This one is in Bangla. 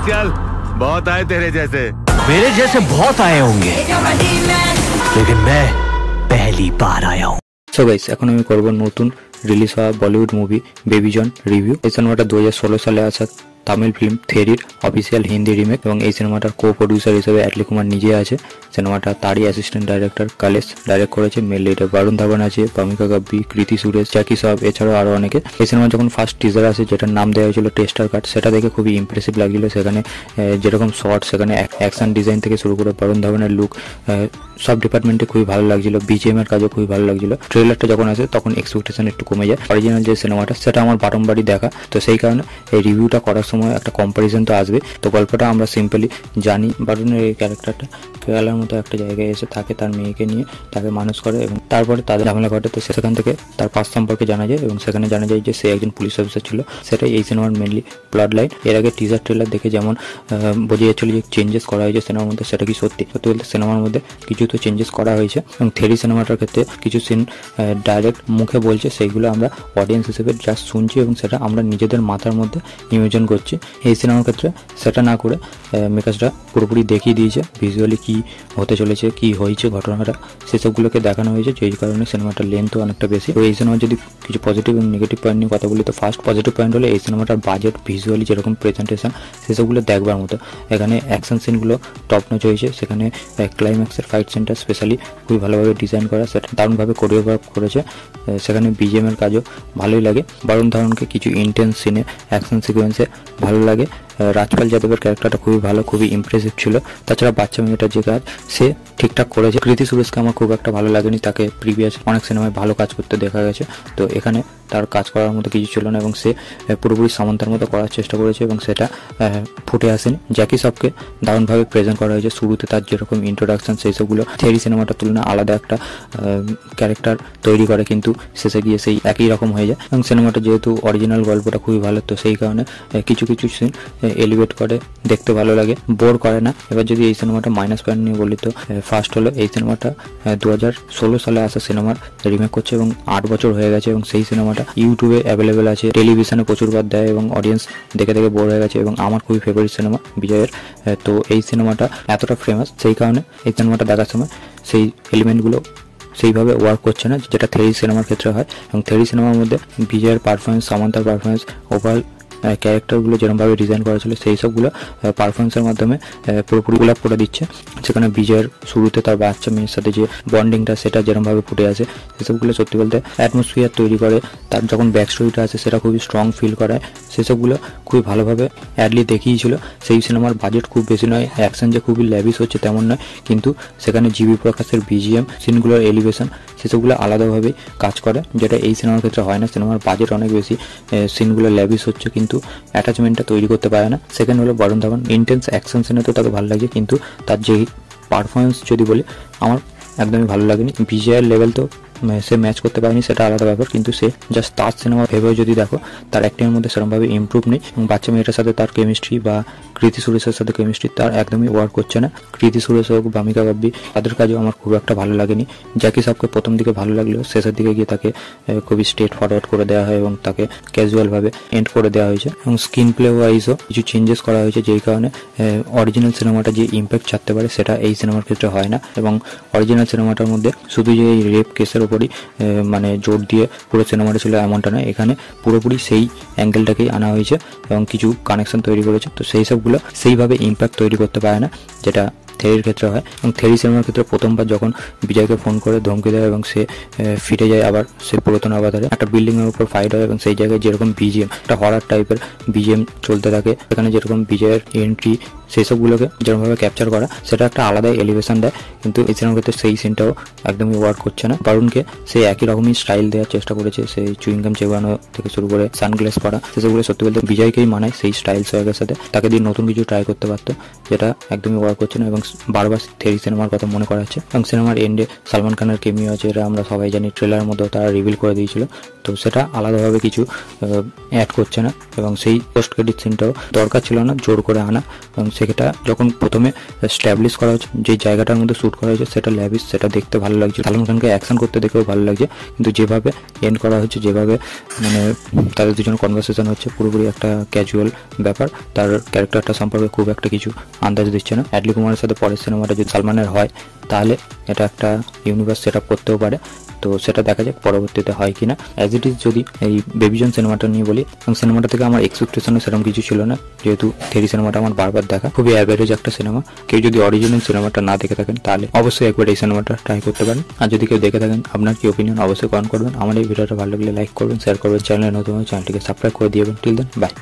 चल बहुत आए तेरे जैसे। मेरे जैसे बहुत आए होंगे लेकिन मैं पहली बार आया हूँ। সো গাইস, এখন আমি করব নতুন রিলিজ হওয়া বলিউড মুভি বেবি জন রিভিউ। এই সিনেমাটা 2016 সালে আসা তামিল ফিল্ম থেরির অফিসিয়াল হিন্দি রিমেক এবং এই সিনেমাটার কো প্রডিউসার হিসেবে অ্যাটলি কুমার নিজে আছে। সিনেমাটা তারই অ্যাসিস্ট্যান্ট ডাইরেক্টর কালেশ ডাইরেক্ট করেছে। মেল লিডে বরুণ ধাবন আছে, ভূমিকা গাব্বি, কৃতি সুরেশ, জ্যাকি শ্রফ, এছাড়াও আরও অনেকে। এই সিনেমা যখন ফার্স্ট টিজার আসে, যেটার নাম দেওয়া হয়েছিল টেস্টার কাট, সেটা দেখে খুবই ইমপ্রেসিভ লাগছিল। সেখানে যেরকম শর্ট, সেখানে অ্যাকশন ডিজাইন থেকে শুরু করে বরুণ ধাবনের লুক, সব ডিপার্টমেন্টে খুবই ভালো লাগছিল। বিজিএম এর কাজও খুবই ভালো লাগছিল। ট্রেলারটা যখন আসে তখন এক্সপেকটেশন একটু কমে যায়। অরিজিনাল যে সিনেমাটা সেটা আমার বারংবারই দেখা, তো সেই কারণে এই রিভিউটা করার সময় একটা কম্পারিজন তো আসবে। তো গল্পটা আমরা সিম্পলি জানি, বরুণের এই ক্যারেক্টারটা কেরালার মতো একটা জায়গায় এসে থাকে, তার মেয়েকে নিয়ে তাকে মানুষ করে এবং তারপরে তাদের ঝামেলা ঘটে। তো সেখান থেকে তার পাস সম্পর্কে জানা যায় এবং সেখানে জানা যায় যে সে একজন পুলিশ অফিসার ছিল। সেটাই এই সিনেমার মেনলি প্লট লাইন। এর আগে টিজার ট্রেলার দেখে যেমন বোঝা যাচ্ছিল যে চেঞ্জেস করা হয়েছে সিনেমার মধ্যে, সেটা কি সত্যি? সত্যি বলতে সিনেমার মধ্যে কিছু তো চেঞ্জেস করা হয়েছে এবং থেরি সিনেমাটার ক্ষেত্রে কিছু সিন ডাইরেক্ট মুখে বলছে, সেইগুলো আমরা অডিয়েন্স হিসেবে জাস্ট শুনছি এবং সেটা আমরা নিজেদের মাথার মধ্যে ইমেজিন করছি। এই সিনেমার ক্ষেত্রে সেটা না করে মেকার্সরা পুরোপুরি দেখিয়ে দিয়েছে ভিজুয়ালি কি হতে চলেছে, কি হয়েছে ঘটনাটা, সেসবগুলোকে দেখানো হয়েছে, যেই কারণে সিনেমাটার লেন্থও অনেকটা বেশি। তো এই সিনেমার যদি কিছু পজিটিভ এবং নেগেটিভ পয়েন্ট নিয়ে কথা বলি, তো ফার্স্ট পজিটিভ পয়েন্ট হলো এই সিনেমাটার বাজেট, ভিজুয়ালি যেরকম প্রেজেন্টেশন, সেসবগুলো দেখবার মতো। এখানে অ্যাকশন সিনগুলো টপ নচ হয়েছে। সেখানে ক্লাইম্যাক্সের ফাইট সিনটা স্পেশালি খুবই ভালোভাবে ডিজাইন করা, সেটা দারুণভাবে কোরিওগ্রাফ করেছে। সেখানে বিজিএম এর কাজও ভালোই লাগে। বরুণ ধাবনকে কিছু ইন্টেন্স সিনে, অ্যাকশন সিকোয়েন্সে ভালো লাগে। রাজপাল যাদবের ক্যারেক্টারটা খুবই ভালো, খুবই ইমপ্রেসিভ ছিল। তাছাড়া বাচ্চা মেয়েটার যে কাজ সে ঠিকঠাক করেছে। কৃতি সুরেশকে আমার খুব একটা ভালো লাগেনি, তাকে প্রিভিয়াস অনেক সিনেমায় ভালো কাজ করতে দেখা গেছে, তো এখানে তার কাজ করার মতো কিছু ছিল না এবং সে পুরোপুরি সামন্তার মতো করার চেষ্টা করেছে এবং সেটা ফুটে আসেনি। জ্যাকি শ্রফকে দারুণভাবে প্রেজেন্ট করা হয়েছে। শুরুতে তার যেরকম ইন্ট্রোডাকশন, সেই সবগুলো থেরি সিনেমাটার তুলনায় আলাদা একটা ক্যারেক্টার তৈরি করে, কিন্তু শেষে গিয়ে সেই একই রকম হয়ে যায়। এবং সিনেমাটা যেহেতু অরিজিনাল গল্পটা খুবই ভালো, তো সেই কারণে কিছু কিছু সিন এলিভেট করে, দেখতে ভালো লাগে, বোর করে না। এবার যদি এই সিনেমাটা মাইনাস পয়েন্ট নিয়ে বলি, তো ফার্স্ট হলো এই সিনেমাটা 2016 সালে আসা সিনেমার রিমেক করছে এবং 8 বছর হয়ে গেছে এবং সেই সিনেমাটা ইউটিউবে অ্যাভেলেবেল আছে, টেলিভিশনে প্রচুর বার দেয় এবং অডিয়েন্স দেখে দেখে বোর হয়ে গেছে এবং আমার খুবই ফেভারিট সিনেমা বিজয়ের। তো এই সিনেমাটা এতটা ফেমাস, সেই কারণে এই সিনেমাটা দেখার সময় সেই এলিমেন্টগুলো সেইভাবে ওয়ার্ক করছে না, যেটা থেরি সিনেমার ক্ষেত্রে হয়। এবং থেরি সিনেমার মধ্যে বিজয়ের পারফরমেন্স, সামান্তার পারফরমেন্স, ওভারঅল ক্যারেক্টারগুলো যেরকমভাবে ডিজাইন করা ছিল, সেই সবগুলো পারফরমেন্সের মাধ্যমে পুরোপুরি ফিল আপ করে দিচ্ছে। সেখানে বিজয়ের শুরুতে তার বাচ্চা মেয়ের সাথে যে বন্ডিংটা, সেটা যেরকমভাবে ফুটে আসে, সেসবগুলো সত্যি বলতে অ্যাটমসফিয়ার তৈরি করে। তার যখন ব্যাক স্টোরিটা আছে সেটা খুবই স্ট্রং ফিল করায়, সেসবগুলো খুবই ভালোভাবে অ্যাডলি দেখিয়েছিল। সেই সিনেমার বাজেট খুব বেশি নয়, অ্যাকশন যে খুবই ল্যাভিশ হচ্ছে তেমন নয়, কিন্তু সেখানে জিবি প্রকাশের বিজিএম, সিনগুলোর এলিভেশন, সেসবগুলো আলাদাভাবেই কাজ করে, যেটা এই সিনেমার ক্ষেত্রে হয় না। সিনেমার বাজেট অনেক বেশি, সিনগুলো ল্যাভিশ হচ্ছে কিন্তু অ্যাটাচমেন্টটা তৈরি করতে পারে না। সেকেন্ড হলো বরুণ ধাবন, ইন্টেন্স অ্যাকশন সিনে তো তাকে ভালো লাগছে, কিন্তু তার যে পারফরমেন্স যদি বলি, আমার একদমই ভালো লাগেনি। বিজয়ের লেভেল তো সে ম্যাচ করতে পারেনি, সেটা আলাদা ব্যাপার, কিন্তু সে জাস্ট তার সিনেমা ভেবে যদি দেখো, তার অ্যাক্টিংয়ের মধ্যে সেরকমভাবে ইমপ্রুভ নেই এবং বাচ্চা মেয়েটার সাথে তার কেমিস্ট্রি বা কৃতি সুরেশের সাথে কেমিস্ট্রি তার একদমই ওয়ার্ক করছে না। কৃতি সুরেশ হোক, ভূমিকা গাব্বি, তাদের কাজও আমার খুব একটা ভালো লাগেনি। জ্যাকি শ্রফকে প্রথম দিকে ভালো লাগলেও শেষের দিকে গিয়ে তাকে খুবই স্ট্রেট ফরওয়ার্ড করে দেওয়া হয় এবং তাকে ক্যাজুয়ালভাবে এন্ড করে দেওয়া হয়েছে। এবং স্ক্রিন প্লে ওয়াইজও কিছু চেঞ্জেস করা হয়েছে, যেই কারণে অরিজিনাল সিনেমাটা যে ইম্প্যাক্ট ছাড়তে পারে সেটা এই সিনেমার ক্ষেত্রে হয় না। এবং অরিজিনাল সিনেমাটার মধ্যে শুধু যে এই রেপ কেসের ওপরই মানে জোর দিয়ে পুরো সিনেমাটা ছিল এমনটা নয়, এখানে পুরোপুরি সেই অ্যাঙ্গেলটাকেই আনা হয়েছে এবং কিছু কানেকশন তৈরি করেছে। তো সেই সবগুলো সেইভাবে ইম্প্যাক্ট তৈরি করতে পারে না, যেটা থেরির ক্ষেত্রে হয়। এবং থেরি সিনেমার ক্ষেত্রে প্রথমবার যখন বিজয়কে ফোন করে ধমকি দেয় এবং সে ফিরে যায় আবার সে পুরাতন আবাদারে, একটা বিল্ডিং এর উপর ফাইট হয় এবং সেই জায়গায় যেরকম বিজিএম, একটা হরার টাইপের বিজিএম চলতে থাকে, এখানে যেরকম বিজয়ের এন্ট্রি, সেই সবগুলোকে যেরকমভাবে ক্যাপচার করা, সেটা একটা আলাদাই এলিভেশন দেয়, কিন্তু এই সিনেমার ক্ষেত্রে সেই সিনটাও একদমই ওয়ার্ক করছে না। বরুণকে সে একই রকমই স্টাইল দেওয়ার চেষ্টা করেছে, সেই চুইংগাম চেবানো থেকে শুরু করে সানগ্লাস পরা, সেসবগুলো সত্যি বলতে বিজয়কেই মানায় সেই স্টাইল সোয়াগের সাথে। তাকে দিয়ে নতুন কিছু ট্রাই করতে পারতো, যেটা একদমই ওয়ার্ক করছে না এবং বারবার থেরি সিনেমার কথা মনে করা হচ্ছে। এবং সিনেমার এন্ডে সালমান খানের কেমিও আছে, এটা আমরা সবাই জানি, ট্রেলারের মধ্যে তারা রিভিল করে দিয়েছিল, তো সেটা আলাদাভাবে কিছু অ্যাড করছে না এবং সেই পোস্ট ক্রেডিট সিনটাও দরকার ছিল না জোর করে আনা। এবং সেটা যখন প্রথমে স্ট্যাবলিশ করা হচ্ছে, যে জায়গাটার মধ্যে শ্যুট করা হয়েছে সেটা ল্যাবিশ, সেটা দেখতে ভালো লাগছে, সালমান খানকে অ্যাকশন করতে দেখেও ভালো লাগছে। কিন্তু যেভাবে এন্ড করা হচ্ছে, যেভাবে মানে তাদের দুজন কনভারসেশন হচ্ছে, পুরোপুরি একটা ক্যাজুয়াল ব্যাপার, তার ক্যারেক্টারটা সম্পর্কে খুব একটা কিছু আন্দাজ দিচ্ছে না। অ্যাটলি কুমারের সাথে পরের সিনেমাটা যদি সালমানের হয় তাহলে এটা একটা ইউনিভার্স সেট আপ করতেও পারে। তো সেটা দেখা যাক পরবর্তীতে হয় কিনা। অ্যাজ ইট ইজ যদি এই বেবিজন সিনেমাটা নিয়ে বলি, এবং সিনেমাটা থেকে আমার এক্সপেকটেশনও সেরকম কিছু ছিল না, যেহেতু থেরি সিনেমাটা আমার বারবার দেখা, খুবই অ্যাভারেজ একটা সিনেমা। কেউ যদি অরিজিনাল সিনেমাটা না দেখে থাকেন তাহলে অবশ্যই একবার এই সিনেমাটা ট্রাই করতে পারেন। আর যদি কেউ দেখে থাকেন, আপনার কি ওপিনিয়ন অবশ্যই কমেন্ট করবেন। আমার এই ভিডিওটা ভালো লাগলে লাইক করবেন, শেয়ার করবেন, চ্যানেলে নতুন চ্যানেলটিকে সাবস্ক্রাইব করে দিবেন। Till then, by.